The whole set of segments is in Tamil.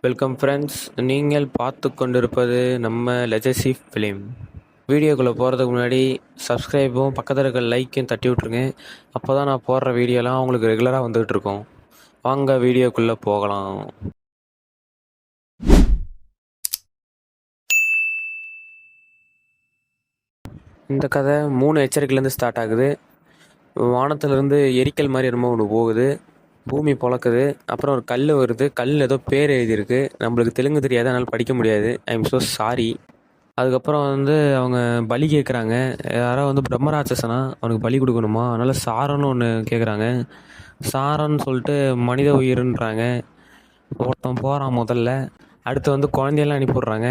Welcome friends. நீங்கள் பார்த்து கொண்டிருப்பது நம்ம லெஜசி ஃபிலிம். வீடியோக்குள்ளே போகிறதுக்கு முன்னாடி சப்ஸ்கிரைபும் பக்கத்தில் இருக்க லைக்கையும் தட்டி விட்ருங்க. அப்போ தான் நான் போடுற வீடியோலாம் உங்களுக்கு ரெகுலராக வந்துகிட்டு இருக்கோம். வாங்க வீடியோக்குள்ளே போகலாம். இந்த கதை 3 எச்சரிக்கையிலேருந்து ஸ்டார்ட் ஆகுது. வானத்திலேருந்து எரிக்கல் மாதிரி என்னமோ ஒன்று போகுது, பூமி பொழக்குது, அப்புறம் ஒரு கல் வருது, கல் ஏதோ பேர் எழுதியிருக்கு. நம்மளுக்கு தெலுங்கு தெரியாது, அதனால் படிக்க முடியாது. I am so sorry. அதுக்கப்புறம் அவங்க பலி கேட்குறாங்க. யாரோ பிரம்மராட்சசனா அவனுக்கு பலி கொடுக்கணுமா, அதனால் சாரன்னு ஒன்று கேட்குறாங்க. சாரன்னு சொல்லிட்டு மனித உயிர்ன்றாங்க. ஒருத்தன் போகிறான் முதல்ல. அடுத்து குழந்தையெல்லாம் அனுப்பிவிட்றாங்க.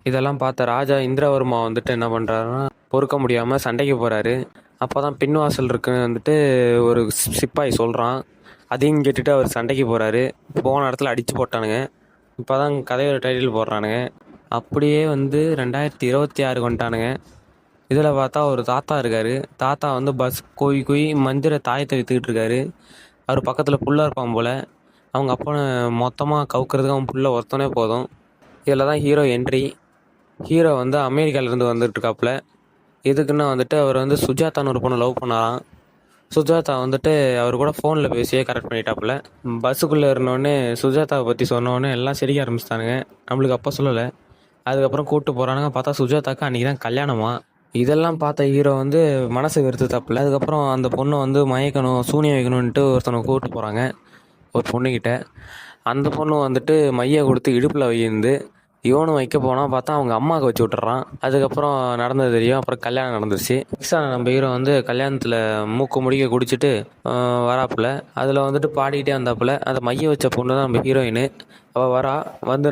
இதெல்லாம் பார்த்த ராஜா இந்திரவர்மா என்ன பண்ணுறாருன்னா, பொறுக்க முடியாமல் சண்டைக்கு போகிறாரு. அப்போ தான் பின்வாசல் இருக்குன்னு ஒரு சிப்பாய் சொல்கிறான். அதையும் கேட்டுட்டு அவர் சண்டைக்கு போகிறாரு. போன இடத்துல அடித்து போட்டானுங்க. இப்போ தான் கதையோட டைட்டில் போடுறானுங்க. அப்படியே 2026 வந்துட்டானுங்க. இதில் பார்த்தா ஒரு தாத்தா இருக்கார். தாத்தா பஸ் கொய் மந்திர தாயத்தை விற்றுக்கிட்டு இருக்காரு. அவர் பக்கத்தில் புள்ள இருப்பான் போல். அவங்க அப்பா மொத்தமாக கவுக்கிறதுக்கு அவன் புள்ள ஒருத்தனே போதும். இதில் தான் ஹீரோ என்ட்ரி. ஹீரோ அமெரிக்காவிலேருந்து வந்துட்டுருக்காப்புல. எதுக்குன்னா அவர் சுஜாதான்னு ஒரு பொண்ணு லவ் பண்ணாராம். சுஜாதா அவர் கூட ஃபோனில் பேசியே கரெக்ட் பண்ணிட்டாப்புல. பஸ்ஸுக்குள்ளே இருந்தோடனே சுஜாதாவை பற்றி சொன்னோடனே எல்லாம் சிரிக்க ஆரம்பிச்சிட்டானுங்க. நம்மளுக்கு அப்போ சொல்லலை. அதுக்கப்புறம் கூப்பிட்டு போகிறானுங்க. பார்த்தா சுஜாதாக்கு அன்றைக்கி தான் கல்யாணமா. இதெல்லாம் பார்த்த ஹீரோ மனசு வெறுத்து தப்பில்ல. அதுக்கப்புறம் அந்த பொண்ணை மயக்கணும், சூனியம் வைக்கணுன்ட்டு ஒருத்தனை கூப்பிட்டு போகிறாங்க ஒரு பொண்ணுக்கிட்ட. அந்த பொண்ணு மையை கொடுத்து இடுப்பில் வையிருந்து இவனும் வைக்க போனால் பார்த்தா அவங்க அம்மாவுக்கு வச்சு விட்டுறான். அதுக்கப்புறம் நடந்தது தெரியும். அப்புறம் கல்யாணம் நடந்துருச்சு. நெக்ஸ்டான நம்ம ஹீரோ கல்யாணத்தில் மூக்கு முடிக்க குடிச்சிட்டு வராப்புல. அதில் பாடிக்கிட்டே வந்தாப்புல. அந்த மைய வச்ச பொண்ணு தான் நம்ம ஹீரோயின். அவள் வரா,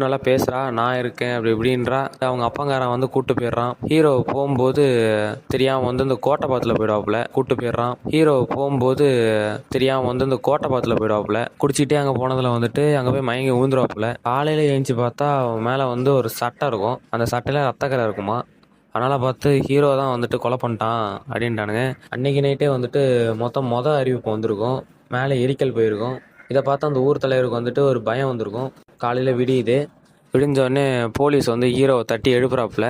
நல்லா பேசுகிறா, நான் இருக்கேன் அப்படி இப்படின்றா. அவங்க அப்பங்காரன் கூப்பிட்டு போயிடுறான். ஹீரோ போகும்போது தெரியாமல் இந்த கோட்டைப்பாத்தில் போயிடுவாப்புல. கூப்பிட்டு போயிடுறான். ஹீரோ போகும்போது தெரியாமல் இந்த கோட்டைப்பாத்தில் போயிடுவாப்புல. குடிச்சிட்டே அங்கே போனதில் அங்கே போய் மயங்கி ஊந்துருவாப்புல. காலையில் எழுந்துச்சி பார்த்தா மேலே ஒரு சட்டை இருக்கும். அந்த சட்டையில் ரத்தக்கரை இருக்குமா. அதனால் பார்த்து ஹீரோ தான் கொலை பண்ணிட்டான் அப்படின்ட்டானுங்க. அன்றைக்கி நைட்டே மொதல் அறிவிப்பு வந்திருக்கும். மேலே எரிக்கல் போயிருக்கும். இதை பார்த்து அந்த ஊர் தலைவருக்கு ஒரு பயம் வந்திருக்கும். காலையில் விடியுது. விடிஞ்சோடனே போலீஸ் ஹீரோவை தட்டி எழுப்புறாப்புல.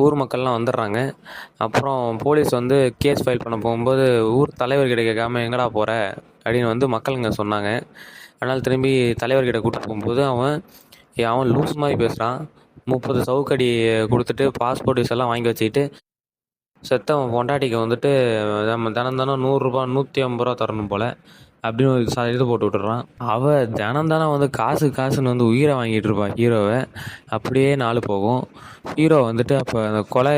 ஊர் மக்கள்லாம் வந்துடுறாங்க. அப்புறம் போலீஸ் கேஸ் ஃபைல் பண்ண போகும்போது ஊர் தலைவர்கிட்ட கேட்காம எங்கடா போகிற அப்படின்னு மக்களுங்க சொன்னாங்க. அதனால் திரும்பி தலைவர்கிட்ட கூப்பிட்டு போகும்போது அவன் லூஸ் மாதிரி பேசுகிறான். 30 சவுக்கடி கொடுத்துட்டு பாஸ்போர்ட் விசெல்லாம் வாங்கி வச்சுக்கிட்டு செத்தவன் பொண்டாட்டிக்கு நம்ம தினம் 100 ரூபா 150 ரூபா தரணும் போல் அப்படின்னு இது போட்டு விட்டுறான். அவள் தினம் காசுன்னு உயிரை வாங்கிட்டு இருப்பாள் ஹீரோவை. அப்படியே நாள் போகும். ஹீரோ அப்போ அந்த கொலை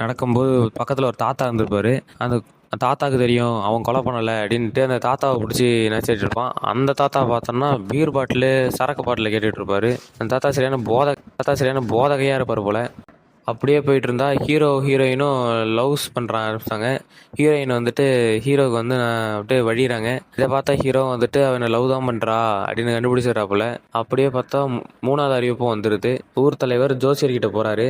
நடக்கும்போது பக்கத்தில் ஒரு தாத்தா இருந்திருப்பார். அந்த தாத்தாவுக்கு தெரியும் அவன் கொலை பண்ணலை அப்படின்ட்டு அந்த தாத்தாவை பிடிச்சி நினச்சிட்டு இருப்பான். அந்த தாத்தா பார்த்தோன்னா பீர் பாட்டில் சரக்கு பாட்டில் கேட்டுட்டு இருப்பார். அந்த தாத்தா சரியான போதகையாக இருப்பார் போல். அப்படியே போயிட்டு இருந்தா ஹீரோயினும் லவ்ஸ் பண்ணுற ஆரம்பிச்சாங்க. ஹீரோயின் ஹீரோவுக்கு நான் அப்படியே வழிகிறாங்க. இதை பார்த்தா ஹீரோ அவனை லவ் தான் பண்ணுறா அப்படின்னு கண்டுபிடிச்சிடறாப்புல. அப்படியே பார்த்தா 3வது அறிவிப்பும் வந்துடுது. ஊர் தலைவர் ஜோசியர்கிட்ட போகிறாரு.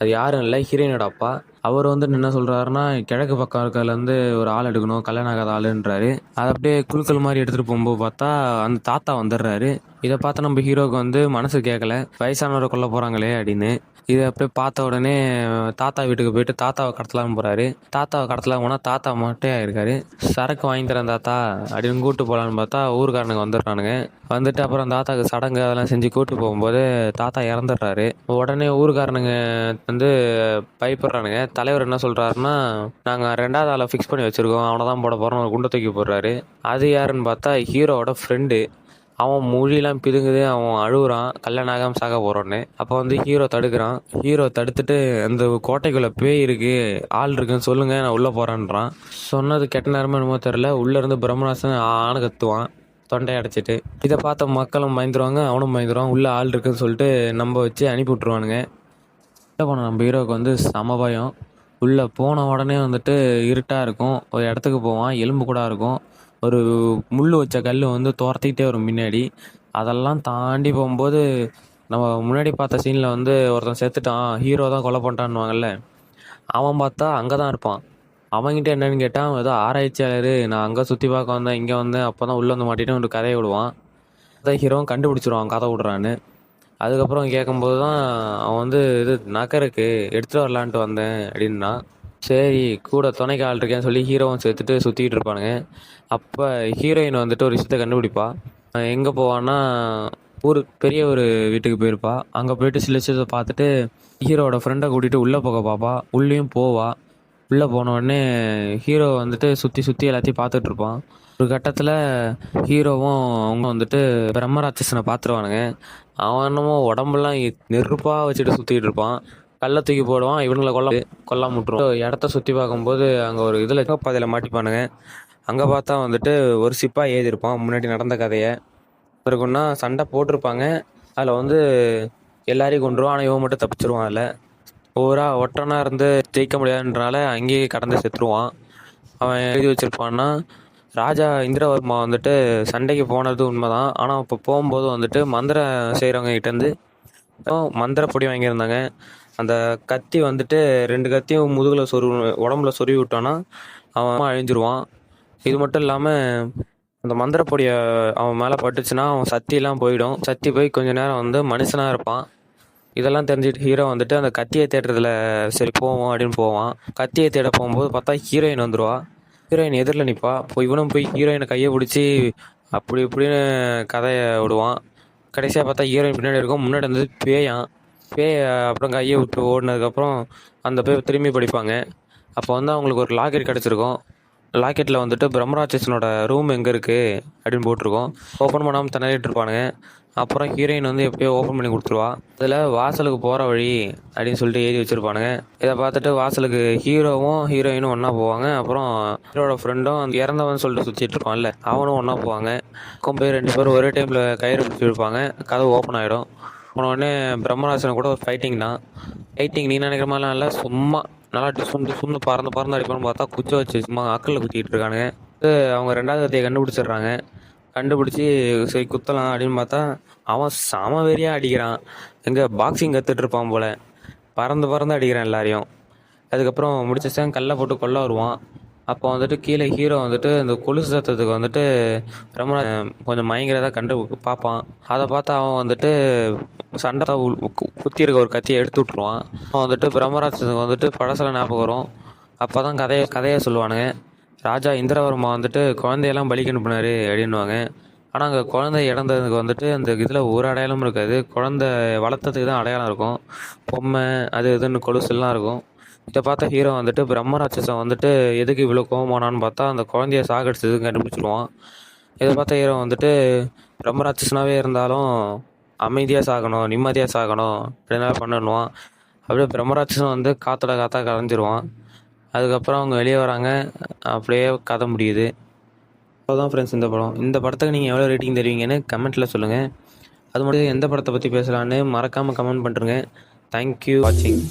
அது யாரும் இல்லை, ஹீரோயினோட அப்பா. அவர் என்ன சொல்கிறாருன்னா, கிழக்கு பக்கம் இருக்கிறதுலேருந்து ஒரு ஆள் எடுக்கணும், கல்யாணம் ஆகாத ஆளுன்றாரு. அதை அப்படியே குழுக்கள் மாதிரி எடுத்துகிட்டு போகும்போது பார்த்தா அந்த தாத்தா வந்துடுறாரு. இதை பார்த்தா நம்ம ஹீரோவுக்கு மனசு கேட்கல, வயசானவரை கொல்ல போகிறாங்களே அப்படின்னு. இதை அப்படியே பார்த்த உடனே தாத்தா வீட்டுக்கு போயிட்டு தாத்தாவை கடத்தலான்னு போகிறாரு. தாத்தாவை கடத்தலாம் போனால் தாத்தா மட்டையாக இருக்காரு. சரக்கு வாங்கி தரேன் தாத்தா அப்படின்னு கூப்பிட்டு போகலான்னு பார்த்தா ஊருக்காரனுங்க வந்துடுறானுங்க. அப்புறம் தாத்தாவுக்கு சடங்கு அதெல்லாம் செஞ்சு கூப்பிட்டு போகும்போது தாத்தா இறந்துடுறாரு. உடனே ஊருக்காரனுங்க பயப்படுறானுங்க. தலைவர் என்ன சொல்கிறாருன்னா, நாங்கள் 2வது ஆளை ஃபிக்ஸ் பண்ணி வச்சுருக்கோம், அவனை தான் போட போகிறோம். ஒரு குண்டை தூக்கி போடுறாரு. அது யாருன்னு பார்த்தா ஹீரோவோட ஃப்ரெண்டு. அவன் மொழியெல்லாம் பிதுங்குது. அவன் அழுகுறான், கல்யாணம் ஆகாமல் சாக போகிறோன்னு. அப்போ ஹீரோ தடுக்கிறான். ஹீரோ தடுத்துட்டு அந்த கோட்டைக்குள்ளே பேய் இருக்குது, ஆள் இருக்குன்னு சொல்லுங்கள், நான் உள்ளே போகிறேன்றான். சொன்னது கெட்ட நேரமாக என்னமோ தெரில, உள்ளேருந்து பிரம்மராசன் ஆணை கத்துவான் தொண்டையை அடைச்சிட்டு. இதை பார்த்த மக்களும் பயந்துருவாங்க, அவனும் பயந்துருவான். உள்ளே ஆள் இருக்குன்னு சொல்லிட்டு நம்ப வச்சு அனுப்பி விட்ருவானுங்க. உள்ளே போன நம்ம ஹீரோவுக்கு சம பயம். உள்ளே போன உடனே இருட்டாக இருக்கும். ஒரு இடத்துக்கு போவான், எலும்பு கூட இருக்கும். ஒரு முள் வச்ச கல் துரத்திக்கிட்டே வரும் முன்னாடி. அதெல்லாம் தாண்டி போகும்போது நம்ம முன்னாடி பார்த்த சீனில் ஒருத்தன் செத்துட்டான், ஹீரோ தான் கொலை பண்ணிட்டான்னுவாங்கல்ல, அவன் பார்த்தா அங்கே தான் இருப்பான். அவன்கிட்ட என்னன்னு கேட்டால், அவன் ஏதோ ஆராய்ச்சியாளர், நான் அங்கே சுற்றி பார்க்க வந்தேன், இங்கே வந்தேன், அப்போ தான் உள்ளே மாட்டிட்டு ஒரு கதையை விடுவான். அதான் ஹீரோவும் கண்டுபிடிச்சிருவான் கதை விடுறான்னு. அதுக்கப்புறம் கேட்கும்போது தான் அவன் வந்து இது நகருக்கு எடுத்துகிட்டு வரலான்ட்டு வந்தேன் அப்படின்னா. சரி கூட துணைக்கு ஆள் இருக்கேன்னு சொல்லி ஹீரோவும் சேர்த்துட்டு சுற்றிக்கிட்டு இருப்பானுங்க. அப்போ ஹீரோயின் வந்துட்டு ஒரு விஷயத்த கண்டுபிடிப்பா. எங்கே போவான்னா பெரிய ஒரு வீட்டுக்கு போயிருப்பா. அங்கே போயிட்டு சில விஷயத்தை பார்த்துட்டு ஹீரோவோட ஃப்ரெண்டை கூட்டிகிட்டு உள்ளே போக பார்ப்பா. உள்ளேயும் போவா. உள்ளே போன உடனே ஹீரோ வந்துட்டு சுற்றி சுற்றி எல்லாத்தையும் பார்த்துட்டு இருப்பான். ஒரு கட்டத்தில் ஹீரோவும் அவங்க வந்துட்டு பிரம்மராட்சசனை பார்த்துருவானுங்க. அவன் என்னமோ உடம்பெல்லாம் நெருப்பாக வச்சுட்டு சுற்றிட்டு இருப்பான். கல்லை தூக்கி போடுவான். இவனுங்களை கொல்லாம விட்டுருவான். இடத்த சுற்றி பார்க்கும்போது அங்கே ஒரு இதில் பாதையில் மாட்டிப்பானுங்க. அங்கே பார்த்தா வந்துட்டு ஒரு சிப்பாக எழுதியிருப்பான் முன்னாடி நடந்த கதையை. இருக்குன்னா சண்டை போட்டிருப்பாங்க. அதில் வந்து எல்லாரையும் கொண்டுருவான். ஆனால் இவன் மட்டும் தப்பிச்சிருவான். அதில் ஒற்றனாக இருந்து ஜெயிக்க முடியாதுன்றனால அங்கேயே கடந்து செத்துருவான். அவன் எழுதி வச்சிருப்பான்னா ராஜா இந்திரவர்மா வந்துட்டு சண்டைக்கு போனது உண்மைதான். ஆனால் இப்போ போகும்போது வந்துட்டு மந்திரம் செய்கிறவங்க கிட்டேருந்து மந்திர பொடி வாங்கியிருந்தாங்க. அந்த கத்தி வந்துட்டு 2 கத்தியும் முதுகில் உடம்புல சொருவி விட்டான்னா அவன் அழிஞ்சிருவான். இது மட்டும் இல்லாமல் அந்த மந்திரப்பொடியை அவன் மேலே பட்டுச்சுன்னா அவன் சக்தியெல்லாம் போயிடும். சக்தி போய் கொஞ்ச நேரம் வந்து மனுஷனாக இருப்பான். இதெல்லாம் தெரிஞ்சுட்டு ஹீரோ வந்துட்டு அந்த கத்தியை தேடுறதுல சரி போவோம் அப்படின்னு போவான். கத்தியை தேட போகும்போது பார்த்தா ஹீரோயின் வந்துடுவா. ஹீரோயின் எதிரில் நிற்பா. இவனும் போய் ஹீரோயினை கையை பிடிச்சி அப்படி இப்படின்னு கதையை விடுவான். கடைசியாக பார்த்தா ஹீரோயின் பின்னாடி இருக்கும். முன்னாடி வந்து பேய் அப்புறம் கையை விட்டு ஓடினதுக்கப்புறம் அந்த பேய் திரும்பி படிப்பாங்க. அப்போ வந்து அவங்களுக்கு ஒரு லாக்கெட் கிடச்சிருக்கும். லாக்கெட்டில் வந்துட்டு பிரம்மராட்சசனோட ரூம் எங்கே இருக்குது அப்படின்னு போட்டிருக்கோம். ஓப்பன் பண்ணாமல் திணறிட்டு இருப்பானுங்க. அப்புறம் ஹீரோயின் வந்து எப்படியோ ஓப்பன் பண்ணி கொடுத்துருவா. அதில் வாசலுக்கு போகிற வழி அப்படின்னு சொல்லிட்டு எழுதி வச்சுருப்பானுங்க. இதை பார்த்துட்டு வாசலுக்கு ஹீரோவும் ஹீரோயினும் ஒன்றா போவாங்க. அப்புறம் ஹீரோட ஃப்ரெண்டும் அந்த இறந்தவன் சொல்லிட்டு சுற்றிட்டு இருப்பான்ல அவனும் ஒன்றா போவாங்க. போய் 2 பேரும் ஒரே டைமில் கயிறு பிடிச்சி இருப்பாங்க. கதவு ஓப்பன் ஆகிடும். உடனே பிரம்மராட்சனை கூட ஒரு ஃபைட்டிங் நீ நினைக்கிற மாதிரிலாம் இல்லை. சும்மா நல்லா டிசுன்னு பறந்து அடிப்பான்னு பார்த்தா குச்சை வச்சு சும்மா அக்கலில் குத்திக்கிட்டு இருக்கானுங்க. அவங்க 2வது கத்தையை கண்டுபிடிச்சிடுறாங்க. கண்டுபிடிச்சி சரி குத்தலாம் அப்படின்னு பார்த்தா அவன் சம வெறியாக அடிக்கிறான். எங்கே பாக்ஸிங் கற்றுட்டு இருப்பான் போல். பறந்து அடிக்கிறான் எல்லாரையும். அதுக்கப்புறம் முடிச்சிச்சேன் கல்லை போட்டு கொல்ல வருவான். அப்போ வந்துட்டு கீழே ஹீரோ வந்துட்டு இந்த கொலுசு சத்தத்துக்கு வந்துட்டு கொஞ்சம் மயங்கிறதா பார்ப்பான். அதை பார்த்து அவன் வந்துட்டு சண்டை குத்தி இருக்க ஒரு கத்தியை எடுத்து விட்ருவான். அவன் வந்துட்டு பிரம்மராட்சனுக்கு வந்துட்டு பழசில் ஞாபகம் வரும். அப்போ தான் கதையை சொல்லுவானுங்க. ராஜா இந்திரவர்மா வந்துட்டு குழந்தையெல்லாம் பலிக்கு அனுப்புனாரு அப்படின்வாங்க. ஆனால் அங்கே குழந்தை இறந்ததுக்கு வந்துட்டு அந்த இதில் ஒரு அடையாளமும் இருக்காது. குழந்தை வளர்த்ததுக்கு தான் அடையாளம் இருக்கும். பொம்மை அது இதுன்னு கொலுசெல்லாம் இருக்கும். இதை பார்த்த ஹீரோ வந்துட்டு பிரம்மராட்சசன் வந்துட்டு எதுக்கு இவ்வளோ கோவமானான்னு பார்த்தா அந்த குழந்தைய சாகடிச்சதுக்கு கண்டுபிடிச்சிடுவான். இதை பார்த்த ஹீரோ வந்துட்டு பிரம்மராட்சசனாகவே இருந்தாலும் அமைதியாக சாகணும், நிம்மதியாக சாகணும் அப்படின்னா பண்ணணுவான். அப்படியே பிரம்மராட்சசன் வந்து காத்தா கலைஞ்சிருவான். அதுக்கப்புறம் அவங்க வெளியே வராங்க. அப்படியே கதை முடியுது. அவ்வளோதான் ஃப்ரெண்ட்ஸ் இந்த படத்துக்கு நீங்கள் எவ்வளோ ரேட்டிங் தருவீங்கன்னு கமெண்ட்டில் சொல்லுங்கள். அது மட்டும் எந்த படத்தை பற்றி பேசலான்னு மறக்காமல் கமெண்ட் பண்ணுறேங்க. தேங்க்யூ வாட்சிங்.